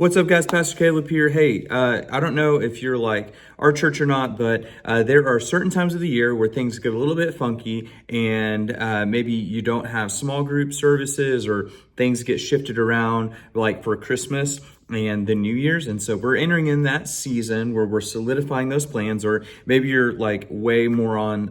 What's up, guys? Pastor Caleb here. Hey, I don't know if you're like our church or not, but there are certain times of the year where things get a little bit funky, and maybe you don't have small group services or things get shifted around, like for Christmas and the New Year's. And so we're entering in that season where we're solidifying those plans, or maybe you're like way more on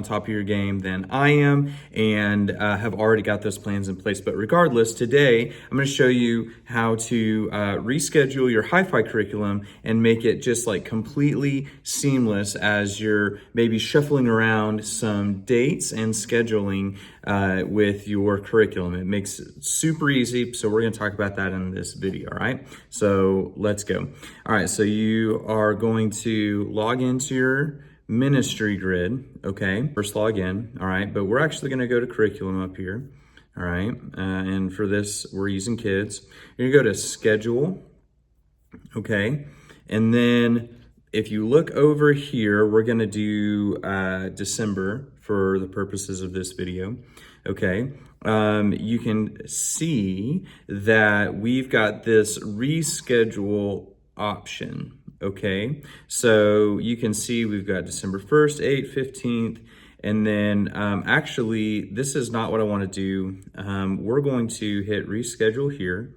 top of your game than I am and have already got those plans in place. But regardless, today I'm going to show you how to reschedule your Hifi curriculum and make it just like completely seamless as you're maybe shuffling around some dates and scheduling with your curriculum. It makes it super easy. So we're going to talk about that in this video. All right. So let's go. All right. So you are going to log into your ministry grid. Okay. First log in. All right. But we're actually going to go to curriculum up here. All right. And for this, we're using kids. You're going to go to schedule. Okay. And then if you look over here, we're going to do December for the purposes of this video. Okay. You can see that we've got this reschedule option. Okay. So you can see we've got December 1st, 8th, 15th. And then actually, this is not what I want to do. We're going to hit reschedule here.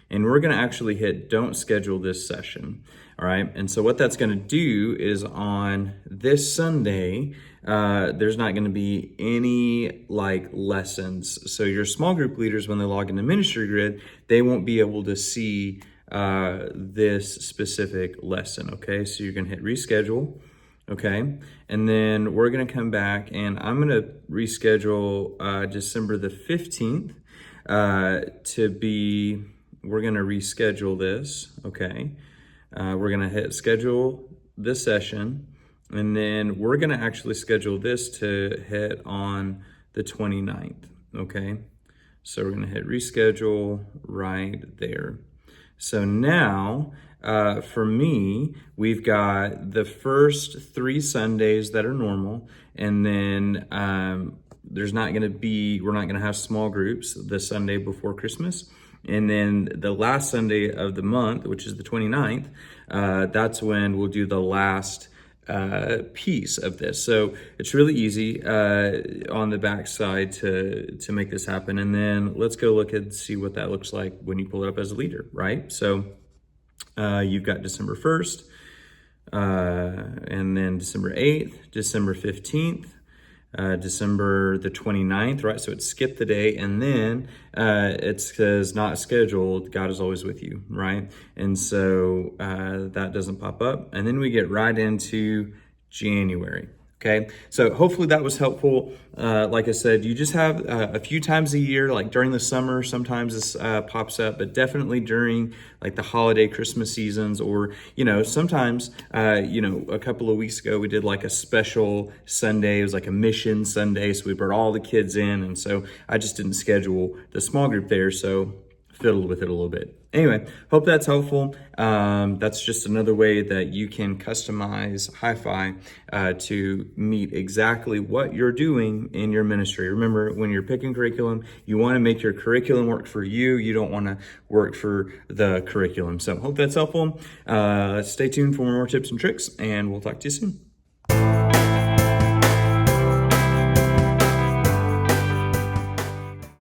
And we're going to actually hit don't schedule this session. All right. And so what that's going to do is on this Sunday, there's not going to be any like lessons. So your small group leaders, when they log into Ministry Grid, they won't be able to see this specific lesson. Okay. So you can hit reschedule. Okay. And then we're going to come back and I'm going to reschedule December the 15th to be... We're going to reschedule this, okay? We're going to hit schedule this session, and then we're going to actually schedule this to hit on the 29th, okay? So we're going to hit reschedule right there. So now, for me, we've got the first 3 Sundays that are normal, and then we're not going to have small groups the Sunday before Christmas. And then the last Sunday of the month, which is the 29th, that's when we'll do the last piece of this. So it's really easy on the back side to make this happen. And then let's go look and see what that looks like when you pull it up as a leader, right? So you've got December 1st, and then December 8th, December 15th, December the 29th, right? So it skipped the day, and then it says not scheduled, God is always with you, right? And so that doesn't pop up. And then we get right into January. Okay, so hopefully that was helpful. Like I said, you just have a few times a year, like during the summer, sometimes this pops up, but definitely during like the holiday Christmas seasons, or, sometimes, a couple of weeks ago, we did like a special Sunday. It was like a mission Sunday. So we brought all the kids in. And so I just didn't schedule the small group there. So fiddled with it a little bit. Anyway, hope that's helpful. That's just another way that you can customize Hifi to meet exactly what you're doing in your ministry. Remember, when you're picking curriculum, you want to make your curriculum work for you. You don't want to work for the curriculum. So hope that's helpful. Stay tuned for more tips and tricks, and we'll talk to you soon.